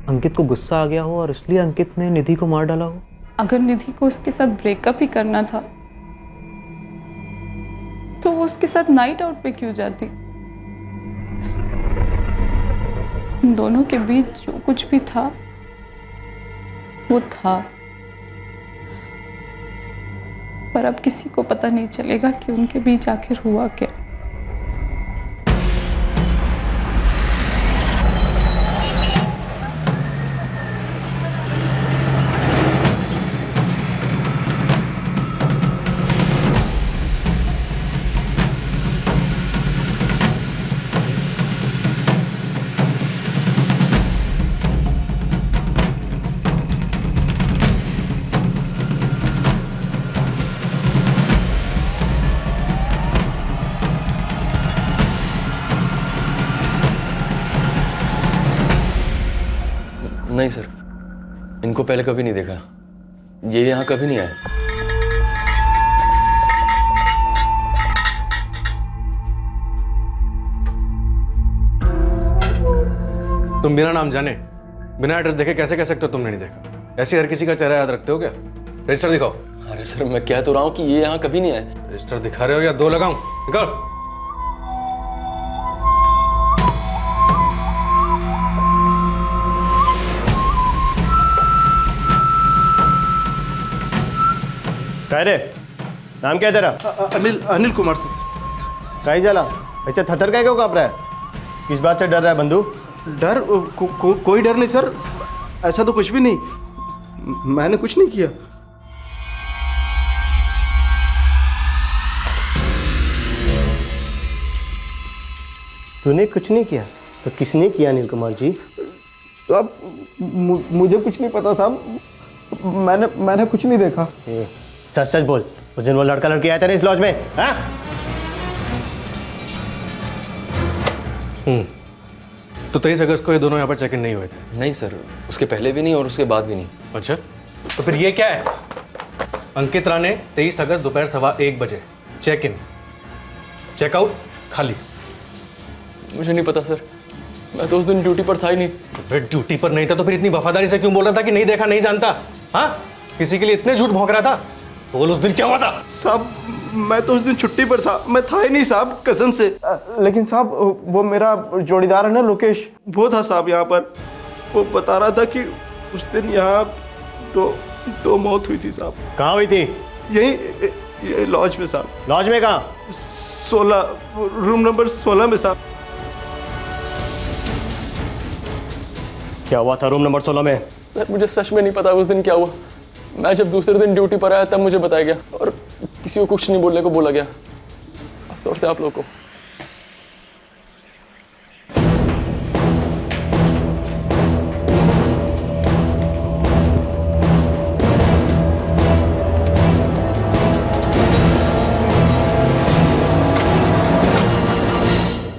अंकित को गुस्सा आ गया हो और इसलिए अंकित ने निधि को मार डाला हो? अगर निधि को उसके साथ ब्रेकअप ही करना था तो वो उसके साथ नाइट आउट पे क्यों जाती? उन दोनों के बीच जो कुछ भी था वो था, पर अब किसी को पता नहीं चलेगा कि उनके बीच आखिर हुआ क्या। नहीं सर, इनको पहले कभी नहीं देखा। ये यहाँ कभी नहीं आए। तुम बिना नाम जाने, बिना एड्रेस देखे कैसे कह सकते हो तुमने नहीं देखा? ऐसे हर किसी का चेहरा याद रखते हो क्या? रजिस्टर दिखाओ। अरे सर, मैं कह तो रहा हूँ कि ये यहाँ कभी नहीं आए। रजिस्टर दिखा रहे हो या दो लगाऊं? निकाल। काय रे, नाम क्या है तेरा? अनिल कुमार सर। काई जाला ऐसे थरथर काय क्यों काँप रहा है? किस बात से डर रहा है बंधु? डर कोई डर नहीं सर, ऐसा तो कुछ भी नहीं, मैंने कुछ नहीं किया। तूने कुछ नहीं किया तो किसने किया अनिल कुमार जी? तो अब मुझे कुछ नहीं पता साहब, मैंने कुछ नहीं देखा। सच सच बोल, उस दिन वो लड़का लड़की आया था ना इस लॉज में? हाँ? तो 23 अगस्त को ये दोनों यहाँ पर चेक इन नहीं हुए थे? नहीं सर, उसके पहले भी नहीं और उसके बाद भी नहीं। अच्छा, तो फिर ये क्या है? अंकित राणे 23 अगस्त दोपहर 1:15 बजे चेक इन, चेकआउट खाली। मुझे नहीं पता सर, मैं तो उस दिन ड्यूटी पर था ही नहीं। फिर ड्यूटी पर नहीं था तो फिर इतनी वफादारी से क्यों बोल रहा था कि नहीं देखा नहीं जानता? हाँ, किसी के लिए इतने झूठ भौंक रहा था? बोल उस दिन क्या हुआ था? साहब मैं तो उस दिन छुट्टी पर था, मैं था ही नहीं साहब, कसम से। लेकिन साहब वो मेरा जोड़ीदार है ना लोकेश, वो था साहब यहाँ पर। वो बता रहा था कि उस दिन यहाँ दो मौत हुई थी साहब। कहाँ हुई थी? यही लॉज में साहब। लॉज में कहाँ? 16 रूम नंबर 16 में साहब। क्या हुआ था रूम नंबर 16 में? सर मुझे सच में नहीं पता उस दिन क्या हुआ। मैं जब दूसरे दिन ड्यूटी पर आया तब मुझे बताया गया और किसी को कुछ नहीं बोलने को बोला गया, खासतौर से आप लोगों को।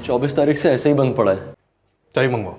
चौबीस तारीख से ऐसे ही बंद पड़ा है। तारीख मंगवाओ।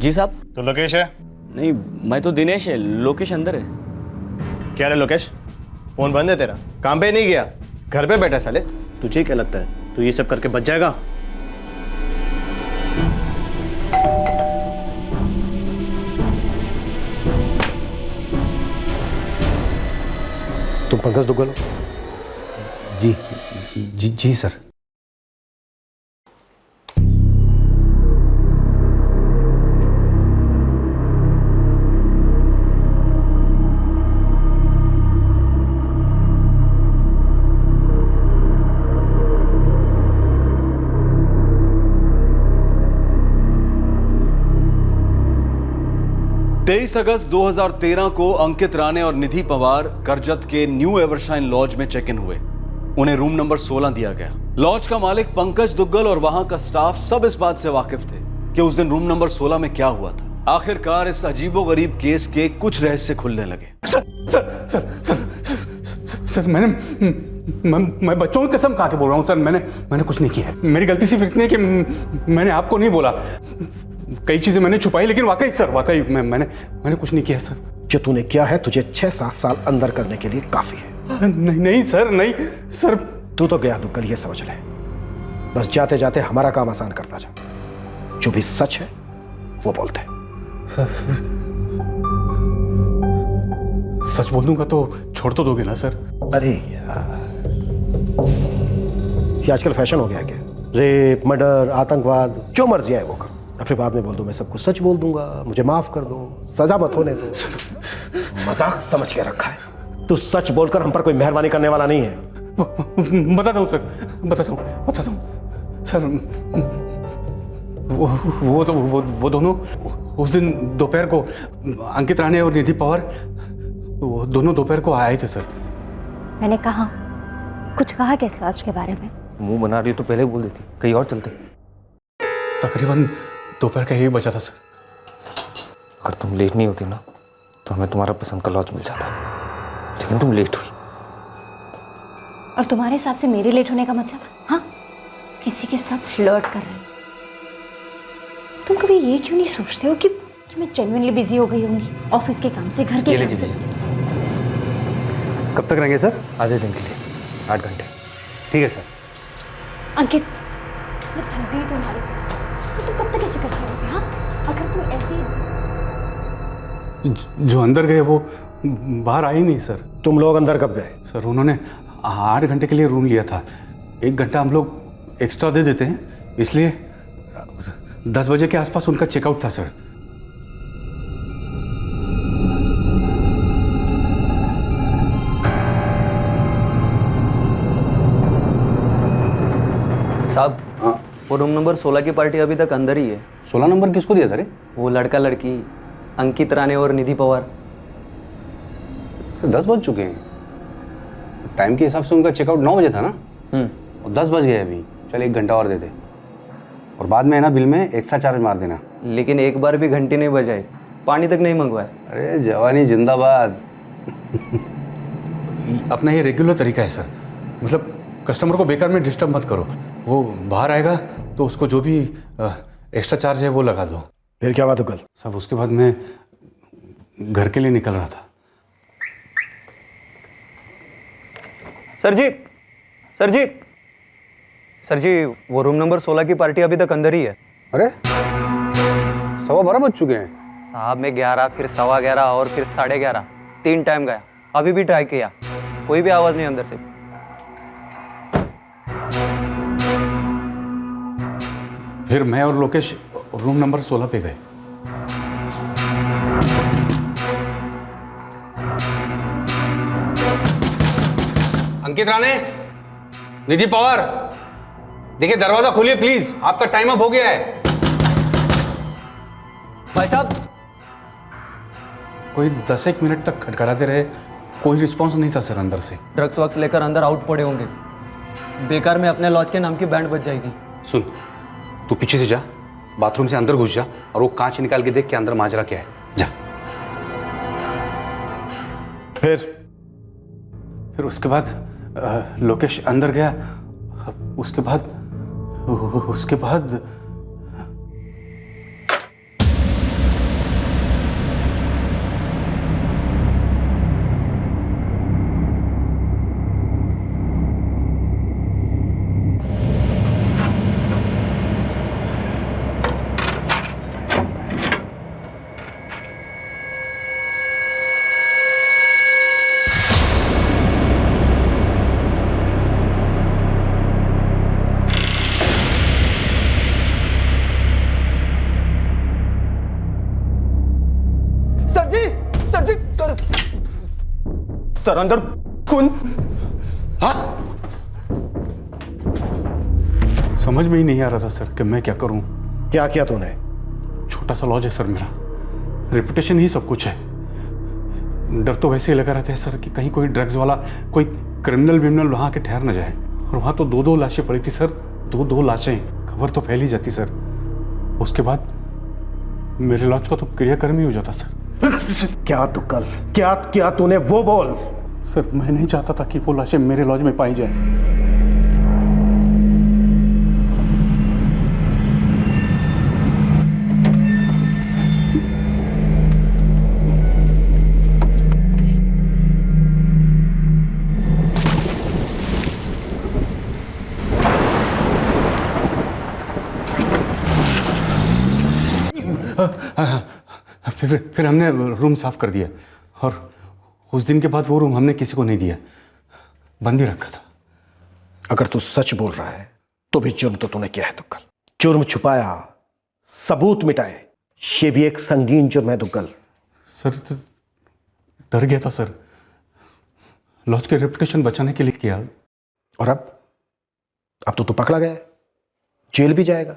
जी साहब। तो लोकेश है? नहीं, मैं तो दिनेश है, लोकेश अंदर है। क्या रे लोकेश, फोन बंद है तेरा? काम पे नहीं गया, घर पे बैठा साले। तुझे क्या लगता है तू ये सब करके बच जाएगा? तुम पंकज दुग्गल हो? जी जी जी सर। तेईस अगस्त 2013 को अंकित राणे और निधि पवार करजत के न्यू एवरशाइन लॉज में चेक इन हुए। उन्हें रूम नंबर 16 दिया गया। लॉज का मालिक पंकज दुग्गल और वहां का स्टाफ सब इस बात से वाकिफ थे कि उस दिन रूम नंबर 16 में क्या हुआ था। आखिरकार इस अजीबोगरीब केस के कुछ रहस्य खुलने लगे। सर मैं बच्चों की कसम खा के बोल रहा हूँ सर, मैंने कुछ नहीं किया है। मेरी गलती सिर्फ इतनी है कि मैंने आपको नहीं बोला। कई चीजें मैंने छुपाई, लेकिन वाकई सर वाकई मैंने कुछ नहीं किया सर। जो तूने किया है तुझे 6-7 साल अंदर करने के लिए काफी है। नहीं सर, नहीं सर। तू तो गया दुग्गल, ये समझ ले। बस जाते जाते हमारा काम आसान करता जा। जो भी सच है वो बोलते हैं। सच बोल दूंगा तो छोड़ तो दोगे ना सर? अरे यार, ये आजकल फैशन हो गया है क्या? रेप, मर्डर, आतंकवाद, जो मर्जी है वो करो, फिर बाद में बोल दो मैं सब कुछ सच बोल दूंगा, मुझे माफ कर दो, सजा मत होने दो। मजाक समझ के रखा है। तू सच बोलकर हम पर कोई मेहरबानी करने वाला नहीं है। बताता हूँ सर, बताता हूँ सर। वो दोनों उस दिन दोपहर को अंकित राणे और निधि पवार वो दोनों दोपहर को आए थे सर। मैंने कहा कुछ कहा क्या इस लॉज के बारे में? मुंह बना रही हो तो पहले बोल देती, कहीं और चलते। तकरीबन दोपहर का 1 बजा था सर। अगर तुम लेट नहीं होती ना तो हमें तुम्हारा पसंद का लॉज मिल जाता, लेकिन तुम लेट हुई। और तुम्हारे हिसाब से मेरे लेट होने का मतलब? हाँ, किसी के साथ फ्लर्ट कर रही। तुम कभी ये क्यों नहीं सोचते हो कि मैं जेन्युइनली बिजी हो गई होंगी ऑफिस के काम से, घर के काम से? कब तक रहेंगे सर? आधे दिन के लिए, 8 घंटे। ठीक है सर। अंकित, मैं थक गई तुम्हारे साथ। तो तुम कब तक ऐसे करते रहोगे? हाँ, अगर तुम ऐसे जो अंदर गए वो बाहर आए नहीं सर। तुम लोग अंदर कब गए? सर उन्होंने 8 घंटे के लिए रूम लिया था। 1 घंटा हम लोग एक्स्ट्रा दे देते हैं, इसलिए 10 बजे के आसपास उनका चेकआउट था सर। साहब, वो रूम नंबर 16 की पार्टी अभी तक अंदर ही है। 16 नंबर किसको दिया सर? वो लड़का लड़की अंकित राणे और निधि पवार। 10 बज चुके हैं। टाइम के हिसाब से उनका चेकआउट 9 बजे था ना, और 10 बज गए अभी। चल 1 घंटा और दे दे, और बाद में है ना बिल में एक्स्ट्रा चार्ज मार देना। लेकिन एक बार भी घंटी नहीं बजाई, पानी तक नहीं मंगवाया। अरे जवानी जिंदाबाद। अपना ये रेगुलर तरीका है सर। मतलब कस्टमर को बेकार में डिस्टर्ब मत करो। वो बाहर आएगा तो उसको जो भी एक्स्ट्रा चार्ज है वो लगा दो। फिर क्या बात हो कल? सब उसके बाद मैं घर के लिए निकल रहा था। सर जी, वो रूम नंबर 16 की पार्टी अभी तक अंदर ही है। अरे 12:15 बज चुके हैं साहब। मैं 11, फिर 11:15 और फिर 11:30 3 टाइम गया। अभी भी ट्राई किया, कोई भी आवाज नहीं अंदर से। फिर मैं और लोकेश रूम नंबर 16 पे गए। अंकित राणे, निधि पवार, देखिए दरवाजा खोलिए प्लीज, आपका टाइम अप हो गया है। भाई साहब, कोई 10-1 मिनट तक खटखटाते रहे, कोई रिस्पॉन्स नहीं था सर अंदर से। ड्रग्स वक्स लेकर अंदर आउट पड़े होंगे। बेकार में अपने लॉज के नाम की बैंड बज जाएगी। सुन, तू पीछे से जा, बाथरूम से अंदर घुस जा, और वो कांच निकाल के देख के अंदर माजरा क्या है। जा। फिर उसके बाद लोकेश अंदर गया। उसके बाद सर अंदर खून। हाँ समझ में ही नहीं आ रहा था सर कि मैं क्या करूं। क्या किया तूने? छोटा सा लॉज है सर मेरा, रेपुटेशन ही सब कुछ है। डर तो वैसे ही लगा रहता है सर कि कहीं कोई ड्रग्स वाला, कोई क्रिमिनल विमिनल वहां के ठहर न जाए। और वहां तो 2-2 लाशें पड़ी थी सर, 2-2 लाशें, खबर तो फैल ही जाती सर। उसके बाद मेरे लॉज का तो क्रियाकर्म ही हो जाता सर। क्या तुक्कल, क्या क्या तूने वो बोल। सर मैं नहीं चाहता था कि वो लाशें मेरे लॉज में पाई जाए। फिर हमने रूम साफ कर दिया और उस दिन के बाद वो रूम हमने किसी को नहीं दिया, बंद ही रखा था। अगर तू सच बोल रहा है तो भी जुर्म तो तूने किया है तुक्कल। जुर्म छुपाया, सबूत मिटाए, ये भी एक संगीन जुर्म है तुक्कल। सर तो डर गया था सर, लॉज के रेपुटेशन बचाने के लिए किया। और अब तो तू पकड़ा गया है, जेल भी जाएगा।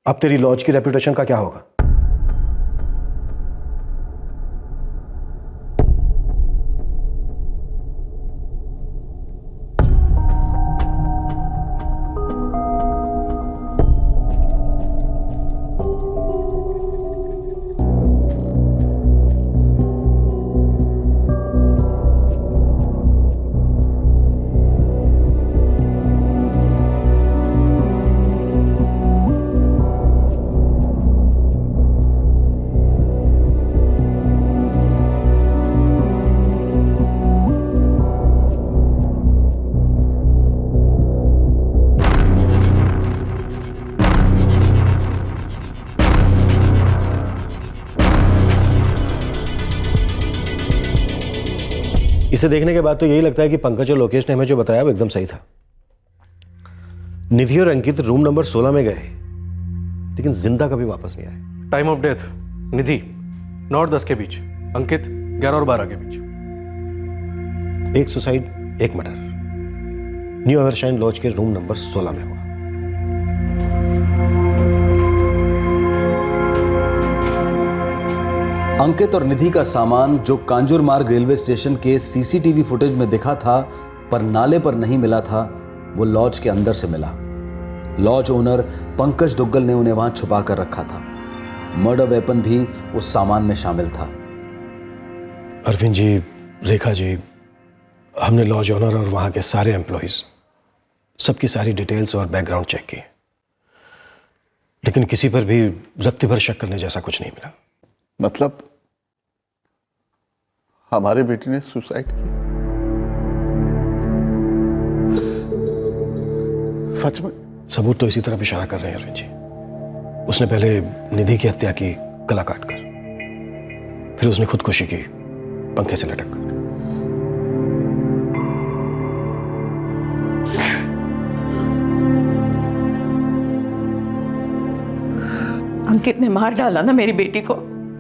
अब तेरी लॉज की रेपुटेशन का क्या होगा? इसे देखने के बाद तो यही लगता है कि पंकज और लोकेश ने हमें जो बताया वो एकदम सही था। निधि और अंकित रूम नंबर 16 में गए लेकिन जिंदा कभी वापस नहीं आए। टाइम ऑफ डेथ निधि 9 और 10 के बीच, अंकित 11 और 12 के बीच। एक सुसाइड, एक मर्डर न्यू एवरशाइन लॉज के रूम नंबर 16 में हुआ। अंकित और निधि का सामान जो कांजूरमार्ग रेलवे स्टेशन के सीसीटीवी फुटेज में दिखा था पर नाले पर नहीं मिला था, वो लॉज के अंदर से मिला। लॉज ओनर पंकज दुग्गल ने उन्हें वहां छुपा कर रखा था। मर्डर वेपन भी उस सामान में शामिल था। अरविंद जी, रेखा जी, हमने लॉज ओनर और वहां के सारे एम्प्लॉइज सबकी सारी डिटेल्स और बैकग्राउंड चेक किए, लेकिन किसी पर भी रत्ती भर शक करने जैसा कुछ नहीं मिला। मतलब हमारे बेटे ने सुसाइड किया? सच में? सबूत तो इसी तरफ इशारा कर रहे हैं अरविंद जी। उसने पहले निधि की हत्या की गला काटकर, फिर उसने खुदकुशी की पंखे से लटक कर। अंकित ने मार डाला ना मेरी बेटी को।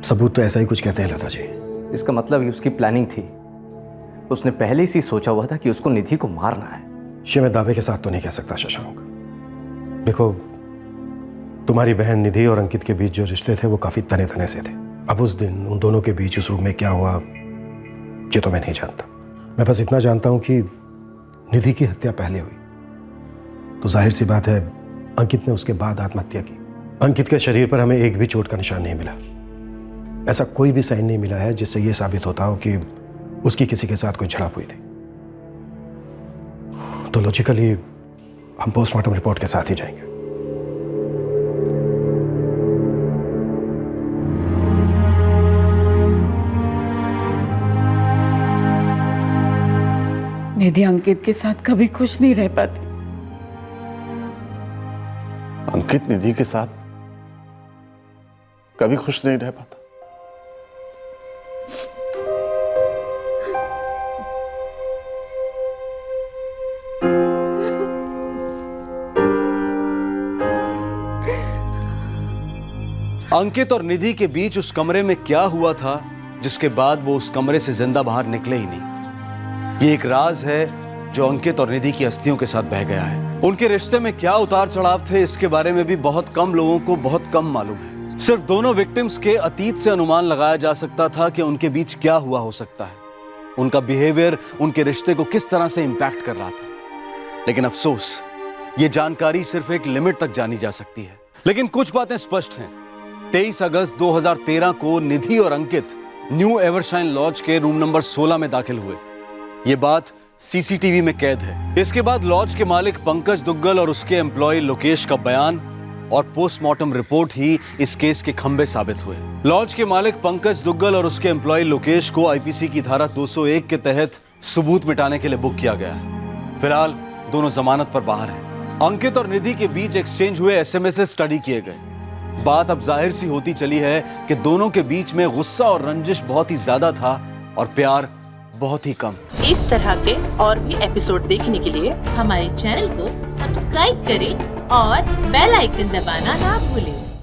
सबूत तो ऐसा ही कुछ कहते हैं लता जी। इसका मतलब ये उसकी प्लानिंग थी। उसने पहले से सोचा हुआ था कि उसको निधि को मारना है। ये मैं दावे के साथ तो नहीं कह सकता शशांक। देखो, तुम्हारी बहन निधि और अंकित के बीच जो रिश्ते थे वो काफी तने तने से थे। अब उस दिन उन दोनों के बीच उस रूम में क्या हुआ ये तो मैं नहीं जानता। मैं बस इतना जानता हूं कि निधि की हत्या पहले हुई तो जाहिर सी बात है अंकित ने उसके बाद आत्महत्या की। अंकित के शरीर पर हमें एक भी चोट का निशान नहीं मिला। ऐसा कोई भी साइन नहीं मिला है जिससे यह साबित होता हो कि उसकी किसी के साथ कोई झड़प हुई थी। तो लॉजिकली हम पोस्टमार्टम रिपोर्ट के साथ ही जाएंगे। निधि अंकित के साथ कभी खुश नहीं रह पाती। अंकित निधि के साथ कभी खुश नहीं रह पाता। अंकित और निधि के बीच उस कमरे में क्या हुआ था जिसके बाद वो उस कमरे से जिंदा बाहर निकले ही नहीं। ये एक राज है जो अंकित और निधि की अस्थियों के साथ बह गया है। उनके रिश्ते में क्या उतार चढ़ाव थे, इसके बारे में भी बहुत कम लोगों को बहुत कम मालूम है। सिर्फ दोनों विक्टिम्स के अतीत से अनुमान लगाया जा सकता था कि उनके बीच क्या हुआ हो सकता है, उनका बिहेवियर उनके रिश्ते को किस तरह से इंपैक्ट कर रहा था। लेकिन अफसोस, ये जानकारी सिर्फ एक लिमिट तक जानी जा सकती है। लेकिन कुछ बातें स्पष्ट हैं। 23 अगस्त 2013 को निधि और अंकित न्यू एवरशाइन लॉज के रूम नंबर 16 में दाखिल हुए। ये बात सीसीटीवी में कैद है। इसके बाद लॉज के मालिक पंकज दुग्गल और उसके एम्प्लॉय लोकेश का बयान और पोस्टमार्टम रिपोर्ट ही इस केस के खंबे साबित हुए। लॉज के मालिक पंकज दुग्गल और उसके एम्प्लॉय लोकेश को आईपीसी की धारा 201 के तहत सबूत मिटाने के लिए बुक किया गया है। फिलहाल दोनों जमानत पर बाहर हैं। अंकित और निधि के बीच एक्सचेंज हुए एसएमएस स्टडी किए गए। बात अब जाहिर सी होती चली है कि दोनों के बीच में गुस्सा और रंजिश बहुत ही ज्यादा था और प्यार बहुत ही कम। इस तरह के और भी एपिसोड देखने के लिए हमारे चैनल को सब्सक्राइब करें और बेल आइकन दबाना ना भूलें।